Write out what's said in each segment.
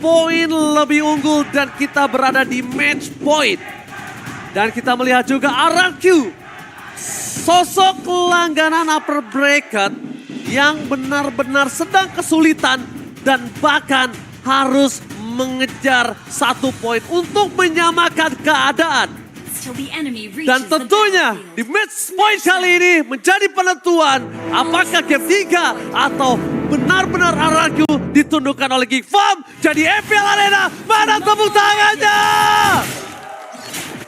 poin lebih unggul dan kita berada di match point. Dan kita melihat juga RRQ, sosok langganan upper bracket yang benar-benar sedang kesulitan dan bahkan harus mengejar 1 poin untuk menyamakan keadaan. Dan tentunya di match point kali ini menjadi penentuan apakah game 3 atau benar-benar RRQ ditundukkan oleh Geek Farm. Jadi EPL Arena, mana tepuk tangannya?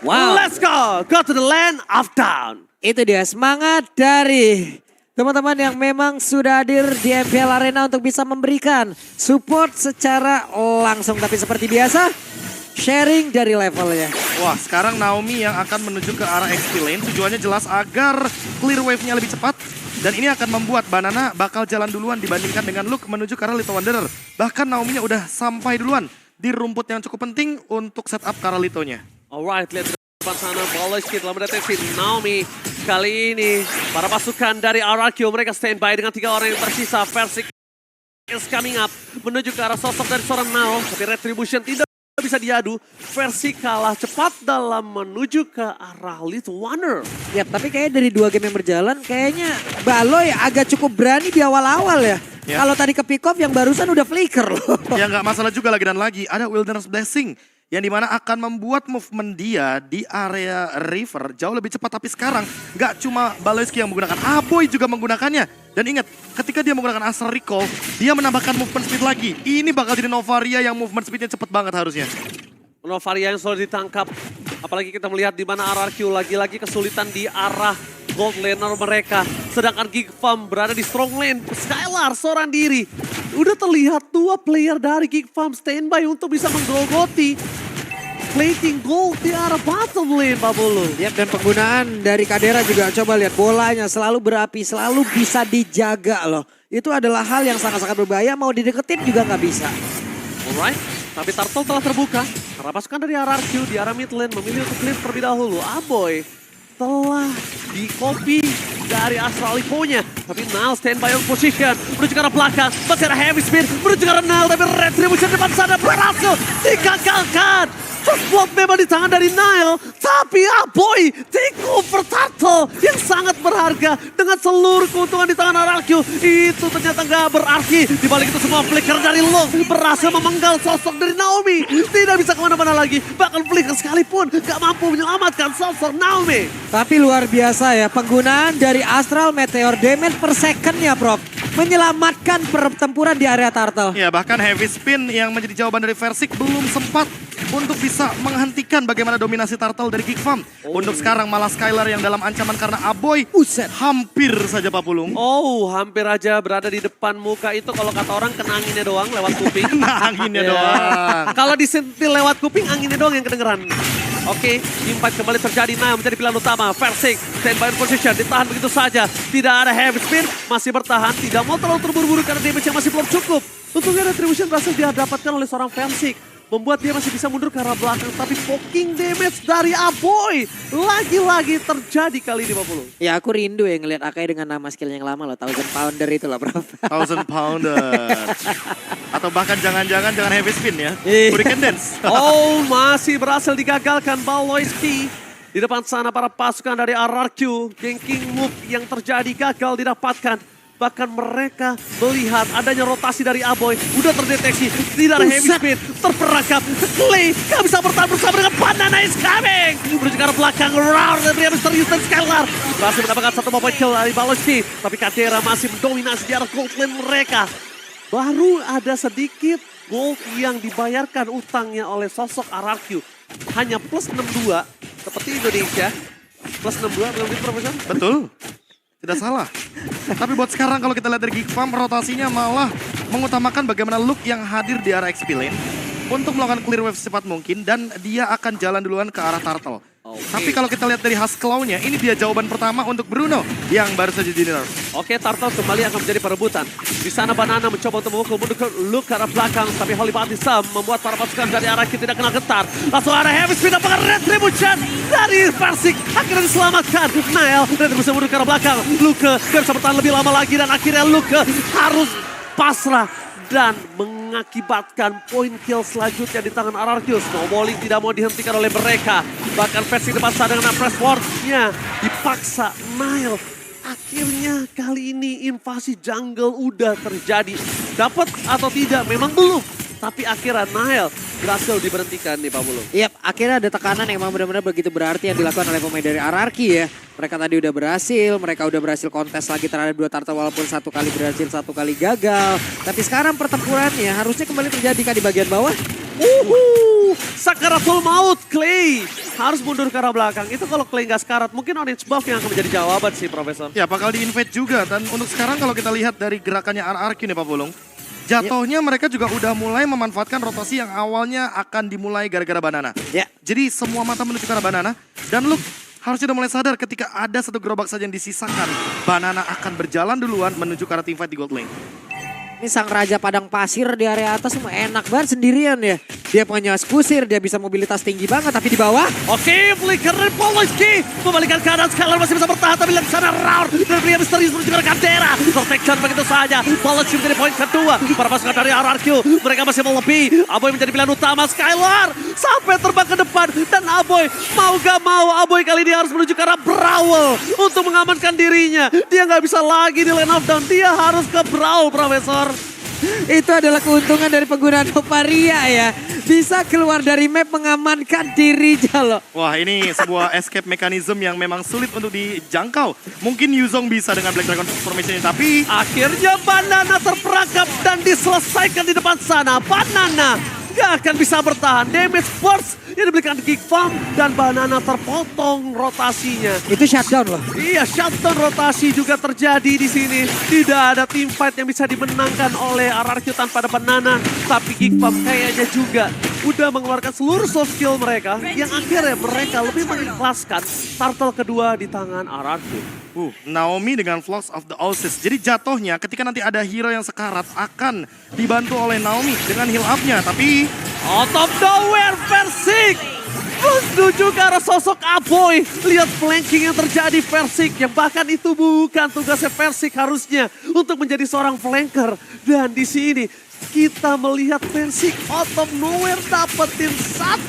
Wow. Let's go to the land of down. Itu dia semangat dari teman-teman yang memang sudah hadir di EPL Arena untuk bisa memberikan support secara langsung. Tapi seperti biasa, sharing dari levelnya. Wah, sekarang Naomi yang akan menuju ke arah XP lane. Tujuannya jelas agar clear wave-nya lebih cepat. Dan ini akan membuat Banana bakal jalan duluan dibandingkan dengan Luke menuju ke arah Little Wanderer. Bahkan Naomi-nya udah sampai duluan di rumput yang cukup penting untuk setup ke arah Lito-nya. Alright, lihat di depan sana Baloyski telah mendeteksi Naomi. Kali ini para pasukan dari RRQ mereka standby dengan 3 orang yang tersisa. Versik is coming up menuju ke arah sosok dari seorang Nao. Tapi Retribution tidak bisa diadu. Versi kalah cepat dalam menuju ke arah Little Wonder. Ya, tapi kayaknya dari 2 game yang berjalan kayaknya Baloy agak cukup berani di awal-awal ya. Ya. Kalau tadi ke pick off yang barusan udah flicker loh. Ya nggak masalah juga lagi dan lagi. Ada Wilderness Blessing. Yang dimana akan membuat movement dia di area river jauh lebih cepat. Tapi sekarang nggak cuma Baloyski yang menggunakan, Aboy juga menggunakannya. Dan ingat, ketika dia menggunakan Astral Recall, dia menambahkan movement speed lagi. Ini bakal jadi Novaria yang movement speednya cepet banget harusnya. Novaria yang sudah ditangkap. Apalagi kita melihat di mana RRQ lagi-lagi kesulitan di arah gold laner mereka. Sedangkan Geek Farm berada di strong lane. Skylar seorang diri. Udah terlihat 2 player dari Geek Farm standby untuk bisa menggerogoti plating gold di arah bottom lane, Pak Bulu. Ya, dan penggunaan dari Kadera juga coba lihat bolanya selalu berapi, selalu bisa dijaga loh. Itu adalah hal yang sangat-sangat berbahaya, mau dideketin juga nggak bisa. Alright, tapi Turtle telah terbuka. Karena pasukan dari RRQ di arah mid lane memilih untuk clear terlebih dahulu. Aboy telah di-copy dari Astral Lipo-nya. Tapi Nile standby on position. Menuju ke arah belakang. Masih ada heavy speed. Menuju ke arah Nile. Tapi Retribution depan sana berhasil digagalkan. First blood memang di tangan dari Nile. Tapi Aboy take over Turtle yang sangat berharga. Dengan seluruh keuntungan di tangan RRQ. Itu ternyata nggak berarti. Di balik itu semua flicker dari Long berhasil memenggal sosok dari Naomi. Tidak bisa kemana-mana lagi. Bahkan flicker sekalipun nggak mampu menyelamatkan sosok Naomi. Tapi luar biasa ya, penggunaan dari Astral Meteor damage per second-nya, Prof. Menyelamatkan pertempuran di area Turtle. Ya, bahkan heavy spin yang menjadi jawaban dari Versik belum sempat untuk bisa menghentikan bagaimana dominasi Turtle dari Geek Farm. Untuk sekarang malah Skylar yang dalam ancaman karena Aboy hampir saja Pak Pulung. Oh, hampir aja berada di depan muka itu. Kalau kata orang kena anginnya doang lewat kuping. Kena anginnya doang. Kalau disentil lewat kuping, anginnya doang yang kedengeran. Oke, impact kembali terjadi. Nah, menjadi pilihan utama. Versik, standby in position, ditahan begitu saja. Tidak ada heavy spin, masih bertahan. Tidak mau terlalu terburu-buru karena damage yang masih belum cukup. Untungnya Retribution berhasil didapatkan oleh seorang Versik. Membuat dia masih bisa mundur ke arah belakang. Tapi poking damage dari Aboy lagi-lagi terjadi kali ini, Pak Pulu. Ya, aku rindu ya ngeliat Akai dengan nama skill yang lama loh. 1000 Pounder itu loh, Prof. 1000 Pounder. Atau bahkan jangan-jangan jangan heavy spin ya. Hurricane Dance. Oh, masih berhasil digagalkan Baloyski. Di depan sana para pasukan dari RRQ. Ganking move yang terjadi gagal didapatkan. Bahkan mereka melihat adanya rotasi dari Aboy. Udah terdeteksi, tidak ada heavy speed. Terperangkap, Clay gak bisa bertahan bersama dengan Banana is coming. Menuju ke arah belakang, round dari misterius dan Skylar. Berhasil mendapatkan 1 mobile kill dari Baloyski. Tapi Kadera masih mendominasi di arah gold lane mereka. Baru ada sedikit gold yang dibayarkan utangnya oleh sosok RRQ. Hanya plus 62, seperti Indonesia. Plus 62, belum diprofesional. Betul. Tidak salah. Tapi buat sekarang kalau kita lihat dari Geek Farm, rotasinya malah mengutamakan bagaimana Luke yang hadir di arah XP lane untuk melakukan clear wave secepat mungkin dan dia akan jalan duluan ke arah Turtle. Tapi kalau kita lihat dari Huskclaw-nya, ini dia jawaban pertama untuk Bruno yang baru saja di nerf. Oke, Turtle kembali akan menjadi perebutan. Di sana Banana mencoba untuk memukul mundur ke Luke ke arah belakang, tapi Holy Baptism membuat para pasukan dari arah kita tidak kena getar. Langsung ada heavy speed, apakah Retribution dari Versik akhirnya diselamatkan. Nile, Retribution mundur ke arah belakang. Luke bisa bertahan lebih lama lagi dan akhirnya Luke harus pasrah dan mengakibatkan poin kill selanjutnya di tangan RRQ. Snowballing tidak mau dihentikan oleh mereka. Bahkan versi depan sana dengan press ward-nya dipaksa Nile. Akhirnya kali ini invasi jungle udah terjadi. Dapat atau tidak memang belum. Tapi akhirnya Nile berhasil diberhentikan nih Pak Bulung. Yap, akhirnya ada tekanan yang memang benar-benar begitu berarti yang dilakukan oleh pemain dari RRQ ya. Mereka tadi udah berhasil, mereka udah berhasil kontes lagi terhadap 2 turtle walaupun 1 kali berhasil, 1 kali gagal. Tapi sekarang pertempurannya harusnya kembali terjadi kan di bagian bawah. Sakaratul maut, Clay. Harus mundur ke arah belakang. Itu kalau Clay nggak sekarat, mungkin orange buff yang akan menjadi jawaban sih, Profesor. Ya, bakal di-invade juga. Dan untuk sekarang kalau kita lihat dari gerakannya RRQ nih Pak Bulung. Jatuhnya mereka juga udah mulai memanfaatkan rotasi yang awalnya akan dimulai gara-gara banana. Ya. Jadi semua mata menuju ke arah banana. Dan lu harusnya udah mulai sadar ketika ada 1 gerobak saja yang disisakan. Banana akan berjalan duluan menuju ke arah teamfight di gold lane. Ini sang raja padang pasir di area atas semua enak banget sendirian ya. Dia punya kusir, dia bisa mobilitas tinggi banget tapi di bawah. Oke, flicker dari Poloski. Membalikan keadaan Skylar masih bisa bertahan tapi lihat sana Raur. Dan pria misterius menuju ke Candera. Protection begitu saja. Poloski menjadi poin kedua. Para pasukan dari RRQ. Mereka masih melebihi. Aboy menjadi pilihan utama Skylar. Sampai terbang ke depan. Dan Aboy mau gak mau. Aboy kali ini harus menuju ke arah Brawl. Untuk mengamankan dirinya. Dia gak bisa lagi di lane of down. Dia harus ke Brawl, Profesor. Itu adalah keuntungan dari penggunaan Oparia ya. Bisa keluar dari map mengamankan dirinya loh. Wah, ini sebuah escape mechanism yang memang sulit untuk dijangkau. Mungkin Yuzong bisa dengan Black Dragon Transformation ini, tapi akhirnya Banana terperangkap dan diselesaikan di depan sana. Banana gak akan bisa bertahan. Damage burst yang diberikan Geek Farm dan Banana terpotong rotasinya. Itu shutdown loh. Iya, shutdown rotasi juga terjadi di sini. Tidak ada team fight yang bisa dimenangkan oleh RRQ tanpa ada Banana. Tapi Geek Farm kayaknya juga udah mengeluarkan seluruh soft skill mereka. Yang akhirnya mereka lebih mengikhlaskan turtle kedua di tangan RRQ. Naomi dengan Flocks of the Oasis. Jadi jatuhnya ketika nanti ada hero yang sekarat akan dibantu oleh Naomi dengan heal up-nya. Tapi out of nowhere, Versik menuju ke arah sosok Aboy. Lihat flanking yang terjadi Versik. Yang bahkan itu bukan tugasnya Versik harusnya untuk menjadi seorang flanker. Dan di sini kita melihat Versik out of nowhere dapetin 1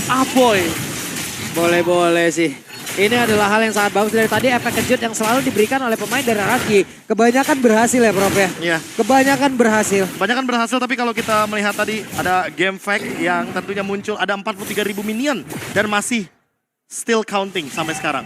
Aboy. Boleh-boleh sih. Ini adalah hal yang sangat bagus dari tadi, efek kejut yang selalu diberikan oleh pemain dari RRQ. Kebanyakan berhasil ya Prof ya? Iya. Kebanyakan berhasil. Kebanyakan berhasil, tapi kalau kita melihat tadi ada game fact yang tentunya muncul, ada 43.000 minion dan masih still counting sampai sekarang.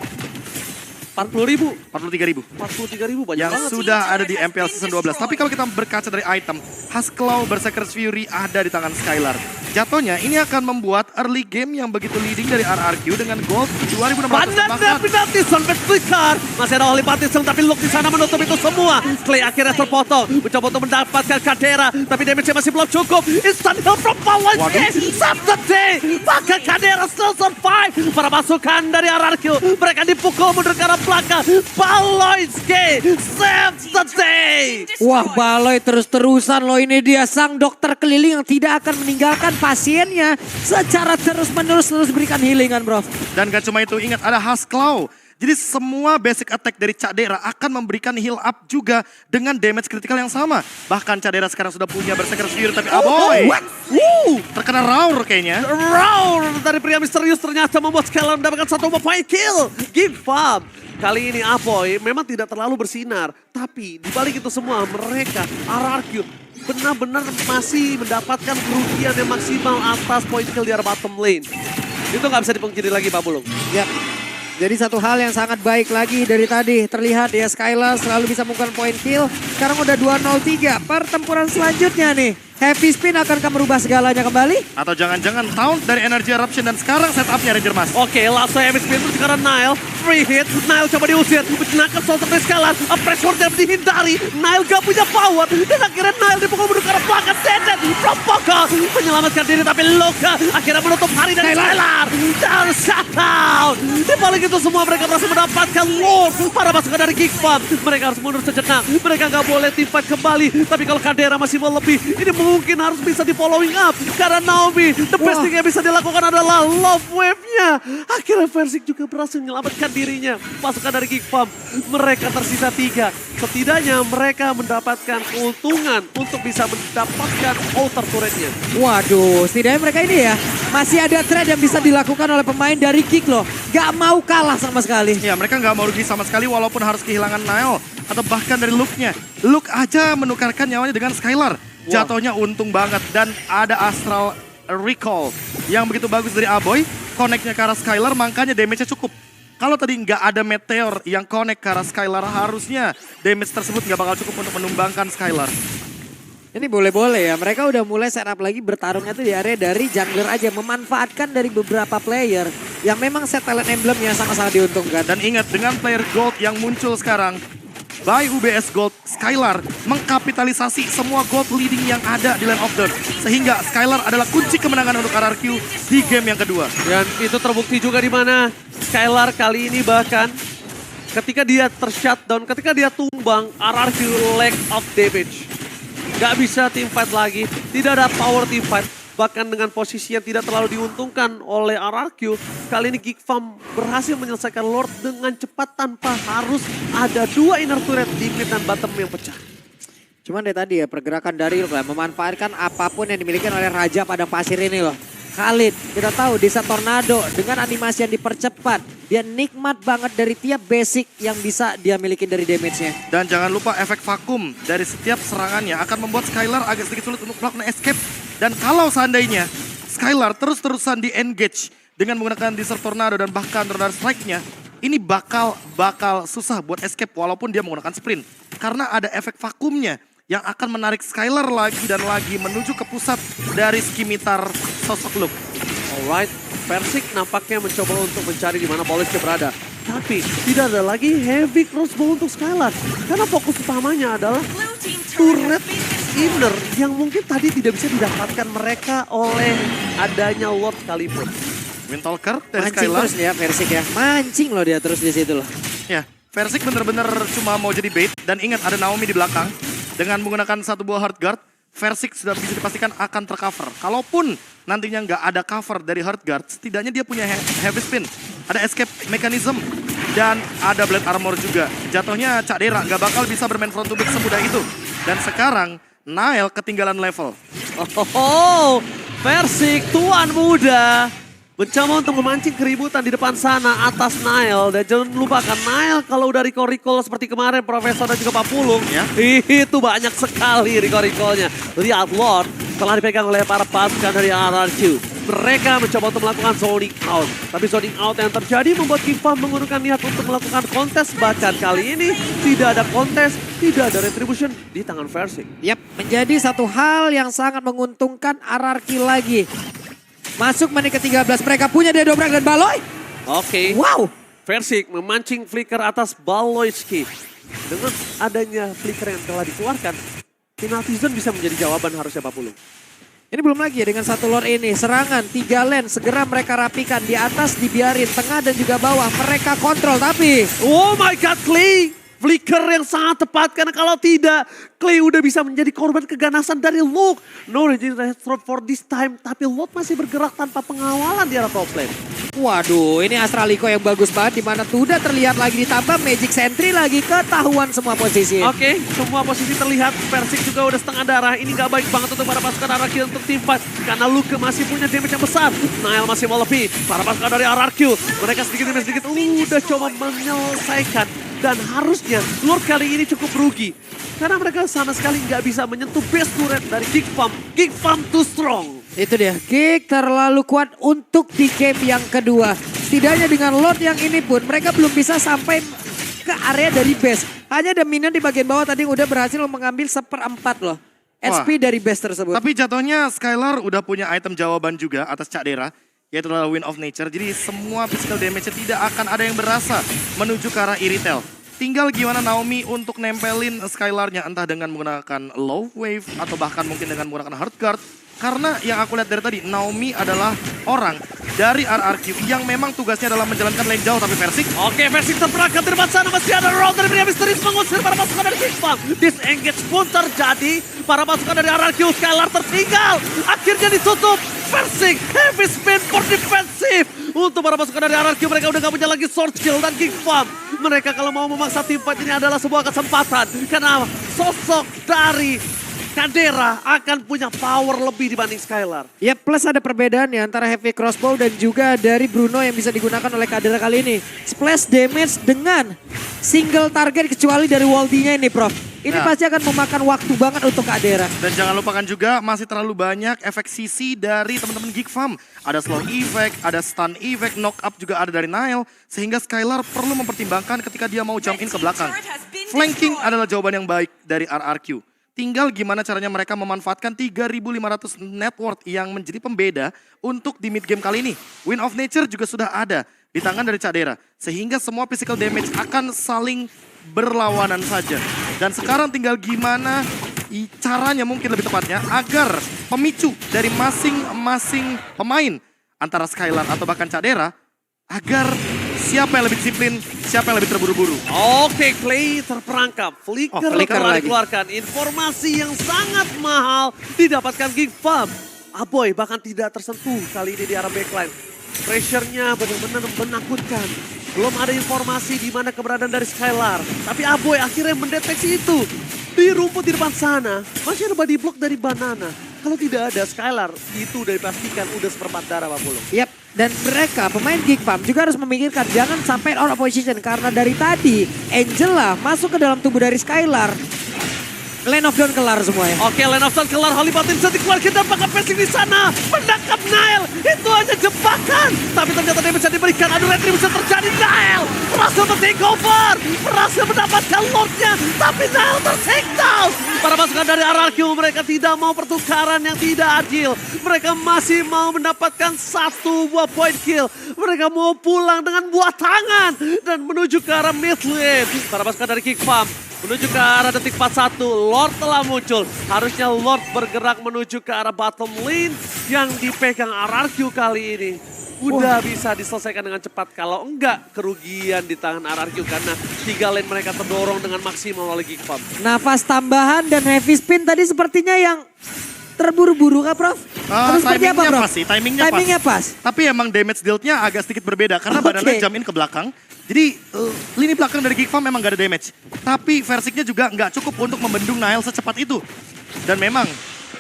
40.000. 43.000. 43.000 banyak Yang banget sudah ada di MPL Season 12. Tapi kalau kita berkaca dari item, Husklaw Berserker's Fury ada di tangan Skylar. Jatuhnya ini akan membuat early game yang begitu leading dari RRQ dengan gold 2.600 Banana Pinatison Flicker. Masih ada Holy Baptism tapi Luke di sana menutup itu semua. Clay akhirnya terpotong. Mencoba untuk mendapatkan Candera. Tapi damage-nya masih belum cukup. Instant heal from Poloski. Saturday. Bahkan Candera still survive. Para pasukan dari RRQ. Mereka dipukul mundur ke arah belakang. Poloski save the day. Wah, Baloy terus-terusan loh, ini dia sang dokter keliling yang tidak akan meninggalkan pasiennya secara terus-menerus berikan healingan, bro. Dan gak cuma itu, ingat ada Husklaw. Jadi semua basic attack dari Candera akan memberikan heal up juga dengan damage kritikal yang sama. Bahkan Candera sekarang sudah punya Berserker's Fury, tapi Aboy terkena Raur kayaknya. Raur dari pria misterius ternyata membuat Skylar mendapatkan 1 point kill. Give up. Kali ini Aboy memang tidak terlalu bersinar. Tapi dibalik itu semua mereka RRQ benar-benar masih mendapatkan kerugian yang maksimal atas point kill di arah bottom lane. Itu nggak bisa dipungkiri lagi Pak Bulung. Ya. Jadi satu hal yang sangat baik lagi dari tadi. Terlihat ya Skylar selalu bisa melakukan point kill. Sekarang udah 2-0-3. Pertempuran selanjutnya nih. Heavy Spin akankah merubah segalanya kembali? Atau jangan-jangan taunt dari Energy Eruption dan sekarang setupnya Ranger Mas. Oke, langsung Heavy Spin menuju ke arah Nile. Free hit, Nile coba diusir. Menangkap Solter dari Skylar. Pressure yang dihindari. Nile gak punya power. Dan akhirnya Nile dipukul menuju ke arah belakang. Dedet from Poco. Menyelamatkan diri tapi Luka akhirnya menutup hari dari Skylar. Dan shutdown. Di balik itu semua mereka berhasil mendapatkan Lord. Para pasukan dari Geek Farm. Mereka harus mundur sejenak. Mereka gak boleh team fight kembali. Tapi kalau Candera masih mau lebih, ini mungkin harus bisa di following up. Karena Naomi, the best thing yang bisa dilakukan adalah love wave-nya. akhirnya Versik juga berhasil menyelamatkan dirinya. Pasukan dari Geek Farm, mereka tersisa 3. Setidaknya mereka mendapatkan keuntungan untuk bisa mendapatkan outer turretnya. Waduh, setidaknya mereka ini ya masih ada trade yang bisa dilakukan oleh pemain dari Geek loh. Gak mau kalah sama sekali. Ya, mereka nggak mau rugi sama sekali walaupun harus kehilangan Nile atau bahkan dari Luke-nya. Luke aja menukarkan nyawanya dengan Skylar. Jatuhnya untung banget dan ada Astral Recall yang begitu bagus dari Aboy. Connect-nya ke arah Skylar, makanya damage-nya cukup. Kalau tadi nggak ada Meteor yang connect ke arah Skylar, harusnya damage tersebut nggak bakal cukup untuk menumbangkan Skylar. Ini boleh-boleh ya, mereka udah mulai setup lagi bertarungnya tuh di area dari jungler aja. Memanfaatkan dari beberapa player yang memang set talent emblemnya sama-sama diuntungkan. Dan ingat, dengan player gold yang muncul sekarang, by UBS Gold, Skylar mengkapitalisasi semua gold leading yang ada di Land of Dawn. Sehingga Skylar adalah kunci kemenangan untuk RRQ di game yang kedua. Dan itu terbukti juga di mana Skylar kali ini bahkan ketika dia tershutdown, ketika dia tumbang, RRQ lack of damage. Gak bisa team fight lagi, tidak ada power team fight. Bahkan dengan posisi yang tidak terlalu diuntungkan oleh RRQ, kali ini Geek Farm berhasil menyelesaikan Lord dengan cepat tanpa harus ada 2 inner turret di mid dan bottom yang pecah. Cuman deh tadi ya pergerakan dari Luke memanfaatkan apapun yang dimiliki oleh Raja Padang Pasir ini loh. Khalid, kita tahu Desa Tornado dengan animasi yang dipercepat. Dia nikmat banget dari tiap basic yang bisa dia miliki dari damage-nya. Dan jangan lupa efek vakum dari setiap serangannya akan membuat Skylar agak sedikit sulit untuk melakukan escape. Dan kalau seandainya Skylar terus-terusan di-engage dengan menggunakan Desert Tornado dan bahkan Radar Strike-nya, ini bakal susah buat escape walaupun dia menggunakan sprint. Karena ada efek vakumnya yang akan menarik Skylar lagi dan lagi menuju ke pusat dari skimitar sosok Luke. Alright, Versik nampaknya mencoba untuk mencari di mana Baloiski berada. Tapi tidak ada lagi heavy crossbow untuk Skylar. Karena fokus utamanya adalah turret inner yang mungkin tadi tidak bisa didapatkan mereka oleh adanya Lord sekalipun. Windtalker dari Mancing Skylar. terus ya Versik ya. Mancing loh dia terus di situ loh. Ya, Versik bener-bener cuma mau jadi bait. Dan ingat ada Naomi di belakang. Dengan menggunakan 1 buah hard guard, Versik sudah bisa dipastikan akan tercover. Kalaupun nantinya nggak ada cover dari hard guard, setidaknya dia punya heavy spin. Ada escape mechanism dan ada blade armor juga. Jatuhnya Cak Dera nggak bakal bisa bermain front to back semudah itu. Dan sekarang Nile ketinggalan level. Oh, Versik tuan muda mencoba untuk memancing keributan di depan sana atas Nile. Dan jangan lupakan Nile kalau udah recall seperti kemarin Profesor dan juga Pak Pulung. Ya. Itu banyak sekali recall-nya. Lihat Lord telah dipegang oleh para pasukan dari RRQ. Mereka mencoba untuk melakukan zoning out. Tapi zoning out yang terjadi membuat Geek Farm menggunakan niat untuk melakukan kontes. Bahkan kali ini tidak ada kontes, tidak ada retribution di tangan Versik. Yap, menjadi satu hal yang sangat menguntungkan RRQ lagi. Masuk menit ke-13, mereka punya dia dobrak dan Baloi. Oke. Wow. Versik memancing flicker atas Baloiski. Dengan adanya flicker yang telah dikeluarkan, penalty zone bisa menjadi jawaban harusnya Pak Pulung. Ini belum lagi ya dengan 1 Lord ini. Serangan 3 lane segera mereka rapikan. Di atas dibiarin, tengah dan juga bawah. Mereka kontrol tapi... Oh my God, Clay! Flicker yang sangat tepat karena kalau tidak, Clay udah bisa menjadi korban keganasan dari Luke. No regeneration for this time, tapi Luke masih bergerak tanpa pengawalan di arah top lane. Waduh, ini Astraliko yang bagus banget. Dimana Tuda terlihat lagi ditambah Magic Sentry lagi. Ketahuan semua posisi. Oke, semua posisi terlihat. Versik juga udah setengah darah. Ini gak baik banget untuk para pasukan RRQ untuk team fight. Karena Luke masih punya damage yang besar. Nile masih mau lebih. Para pasukan dari RRQ, mereka sedikit demi sedikit udah coba menyelesaikan. Dan harusnya Lord kali ini cukup rugi. Karena mereka sama sekali nggak bisa menyentuh base turret dari Geek Farm. Geek Farm too strong. Itu dia, Geek terlalu kuat untuk di game yang kedua. Setidaknya dengan Lord yang ini pun mereka belum bisa sampai ke area dari base. Hanya ada minion di bagian bawah tadi yang udah berhasil mengambil 1/4 loh. HP dari base tersebut. Tapi jatuhnya Skylar udah punya item jawaban juga atas Cak Dera. Yaitu adalah Wind of Nature. Jadi semua physical damage-nya tidak akan ada yang berasa menuju ke arah Iritel. Tinggal gimana Naomi untuk nempelin Skylar-nya. Entah dengan menggunakan low wave atau bahkan mungkin dengan menggunakan hard guard. Karena yang aku lihat dari tadi, Naomi adalah orang dari RRQ yang memang tugasnya adalah menjalankan lane jauh. Tapi Versik, Oke, Versik terperangkap di depan sana. Masih ada roll dari pria misterius mengusir para pasukan dari Geek Farm. Disengage pun terjadi. Para pasukan dari RRQ, Skylar tertinggal. Akhirnya ditutup. Versik, heavy spin for defensive. Untuk para pasukan dari RRQ mereka udah gak punya lagi sword skill dan Geek Farm. Mereka kalau mau memaksa tim fight ini adalah sebuah kesempatan. Karena sosok dari Kadera akan punya power lebih dibanding Skylar. Ya plus ada perbedaan ya antara heavy crossbow dan juga dari Bruno yang bisa digunakan oleh Kadera kali ini. Splash damage dengan single target kecuali dari Waldi-nya ini Prof. Ini Ya. pasti akan memakan waktu banget untuk Kadera. Dan jangan lupakan juga masih terlalu banyak efek CC dari teman-teman Geek Farm. Ada slow effect, ada stun effect, knock up juga ada dari Nile. Sehingga Skylar perlu mempertimbangkan ketika dia mau jump in ke belakang. Flanking adalah jawaban yang baik dari RRQ. Tinggal gimana caranya mereka memanfaatkan 3.500 net worth yang menjadi pembeda untuk di mid game kali ini. Wind of Nature juga sudah ada di tangan dari Cadera. Sehingga semua physical damage akan saling berlawanan saja. Dan sekarang tinggal gimana caranya mungkin lebih tepatnya agar pemicu dari masing-masing pemain antara Skylar atau bahkan Cadera agar siapa yang lebih disiplin, siapa yang lebih terburu-buru. Oke, Clay terperangkap. Flicker Flicker telah lagi. dikeluarkan. Informasi yang sangat mahal didapatkan Geek Farm. Aboy bahkan tidak tersentuh kali ini di arah backline. Pressure-nya benar-benar menakutkan. Belum ada informasi di mana keberadaan dari Skylar. Tapi Aboy akhirnya mendeteksi itu. Di rumput di depan sana, masih ada body block dari Banana. Kalau tidak ada Skylar, itu udah dipastikan udah seperempat darah Pak Pulung. Yap, dan mereka pemain Geek Farm juga harus memikirkan jangan sampai out of position. Karena dari tadi Angela masuk ke dalam tubuh dari Skylar. Lane of Dawn kelar semuanya. Oke, Lane of Dawn kelar, Holy Button bisa dikeluarkan dan pakai passing di sana. Menangkap Nile, itu hanya jebakan. Tapi ternyata dia bisa diberikan, adu retri bisa terjadi. Nile berhasil take over, berhasil mendapatkan Lordnya. Tapi Nile ter-take down. Para pasukan dari RRQ mereka tidak mau pertukaran yang tidak adil. Mereka masih mau mendapatkan satu buah point kill. Mereka mau pulang dengan buah tangan dan menuju ke arah mid lane. Para pasukan dari Geek Farm menuju ke arah detik 41, Lord telah muncul. Harusnya Lord bergerak menuju ke arah bottom lane yang dipegang RRQ kali ini. Udah bisa diselesaikan dengan cepat. Kalau enggak, kerugian di tangan RRQ karena 3 lane mereka terdorong dengan maksimal oleh Geek Farm. Nafas tambahan dan heavy spin tadi sepertinya yang terburu-buru kah Prof? Atau seperti apa Timingnya Prof? pas sih, timingnya pas. Tapi emang damage deal-nya agak sedikit berbeda karena badannya jump in ke belakang. Jadi lini belakang dari Geek Farm memang gak ada damage. Tapi Versiknya juga nggak cukup untuk membendung Nile secepat itu. Dan memang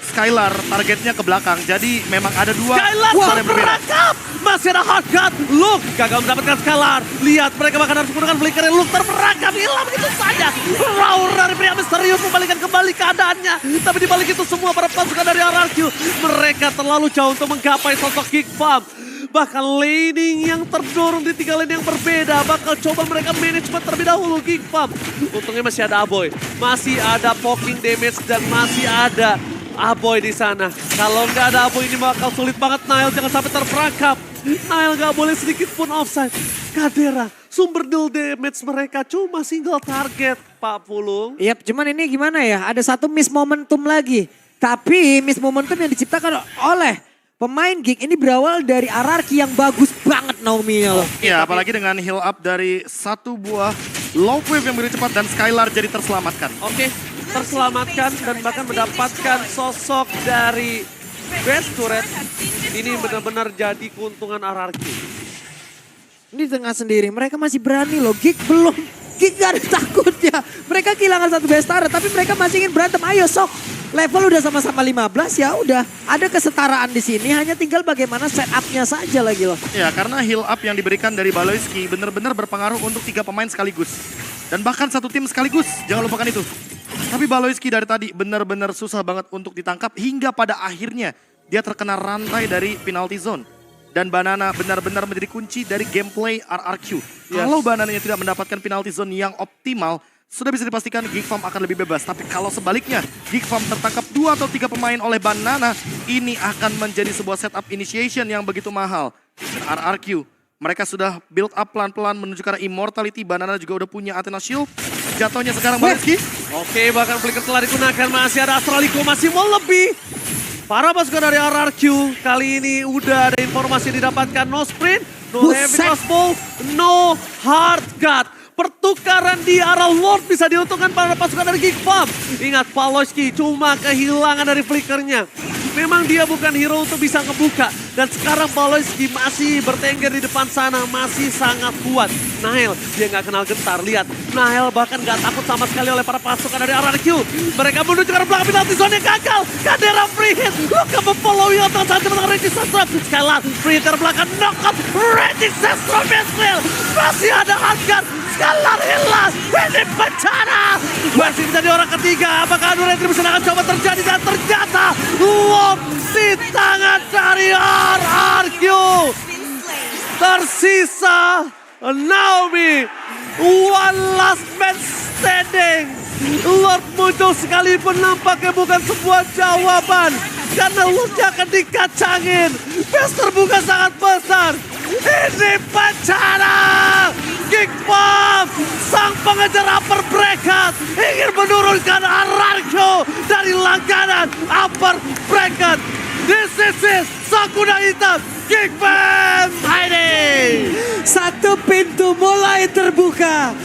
Skylar targetnya ke belakang. Jadi memang ada dua Skylar hal yang berbeda. terperangkap. Masih ada hard cut. Luke gagal mendapatkan Skylar. Lihat mereka bahkan harus menggunakan flicker. Luke terperangkap. Hilang begitu saja. Roar dari pria misterius membalikan kembali keadaannya. Tapi dibalik itu semua para pasukan dari RRQ. Mereka terlalu jauh untuk menggapai sosok Geek Farm. Bahkan laning yang terdorong di 3 lane yang berbeda. Bakal coba mereka manajemen terlebih dahulu Geek Farm. Untungnya masih ada Aboy. Masih ada poking damage dan masih ada Aboy di sana. Kalau nggak ada Aboy ini bakal sulit banget. Nile jangan sampai terperangkap. Nile nggak boleh sedikit pun offside. Kadera, sumber deal damage mereka cuma single target, Pak Pulung. Yap, cuman ini gimana ya? Ada satu miss momentum lagi. Tapi miss momentum yang diciptakan oleh pemain Geek ini berawal dari RRQ yang bagus banget Naomi-nya loh. Ya, apalagi dengan heal up dari satu buah low wave yang begitu cepat dan Skylar jadi terselamatkan. Oke, terselamatkan dan bahkan mendapatkan sosok dari Best Turret. Ini benar-benar jadi keuntungan RRQ. Ini di tengah sendiri, mereka masih berani loh. Geek belum, Geek gak ada takutnya. Mereka kehilangan satu best turret, tapi mereka masih ingin berantem. Ayo sok, level udah sama-sama 15 ya udah. Ada kesetaraan di sini, hanya tinggal bagaimana setupnya saja lagi loh. Ya, karena heal up yang diberikan dari Baloyski benar-benar berpengaruh untuk 3 pemain sekaligus. Dan bahkan satu tim sekaligus, jangan lupakan itu. Tapi Baloyski dari tadi benar-benar susah banget untuk ditangkap hingga pada akhirnya dia terkena rantai dari penalty zone. Dan Banana benar-benar menjadi kunci dari gameplay RRQ. Kalau Banananya tidak mendapatkan penalty zone yang optimal, sudah bisa dipastikan Geek Farm akan lebih bebas. Tapi kalau sebaliknya, Geek Farm tertangkap 2 atau 3 pemain oleh Banana, ini akan menjadi sebuah setup initiation yang begitu mahal. Dan RRQ, mereka sudah build up pelan-pelan menuju ke arah immortality. Banana juga udah punya Athena Shield. Jatuhnya sekarang Baloyski. Oke, bahkan flicker telah digunakan. Masih ada Astraliko, masih mau lebih. Para pasukan dari RRQ kali ini udah ada informasi didapatkan. No sprint, no heavy crossbow, no hard cut. Pertukaran di arah Lord bisa diuntungkan para pasukan dari Geek Farm. Ingat, Baloyski cuma kehilangan dari flickernya. Memang dia bukan hero untuk bisa ngebuka. Dan sekarang Baloyski masih bertengger di depan sana, masih sangat kuat. Nahel, dia nggak kenal gentar. Lihat, Nahel bahkan nggak takut sama sekali oleh para pasukan dari RRQ. Mereka menuju ke arah belakang penalti zone yang gagal. Kadera free hit, Luka memfollow yang tangan saja dengan Regis Sestrom. Sekali lagi, free hit dari belakang, knockout, Regis Sestrom Meswell. Masih ada Hangar, Skalar hilang, ini bencana. Masih menjadi orang ketiga, apakah adu retribution akan coba terjadi dan ternyata lock di tangan dari RRQ. Tersisa Naomi, one last man standing. Lord muncul sekalipun nampaknya bukan sebuah jawaban. Karena Lordnya akan dikacangin. Base terbuka sangat besar. Ini bencana. Kick Bomb, sang pengejar upper bracket ingin menurunkan RRQ dari langganan upper bracket. This is it, sang kuda hitam, Kick Bomb Heidi. Satu pintu mulai terbuka.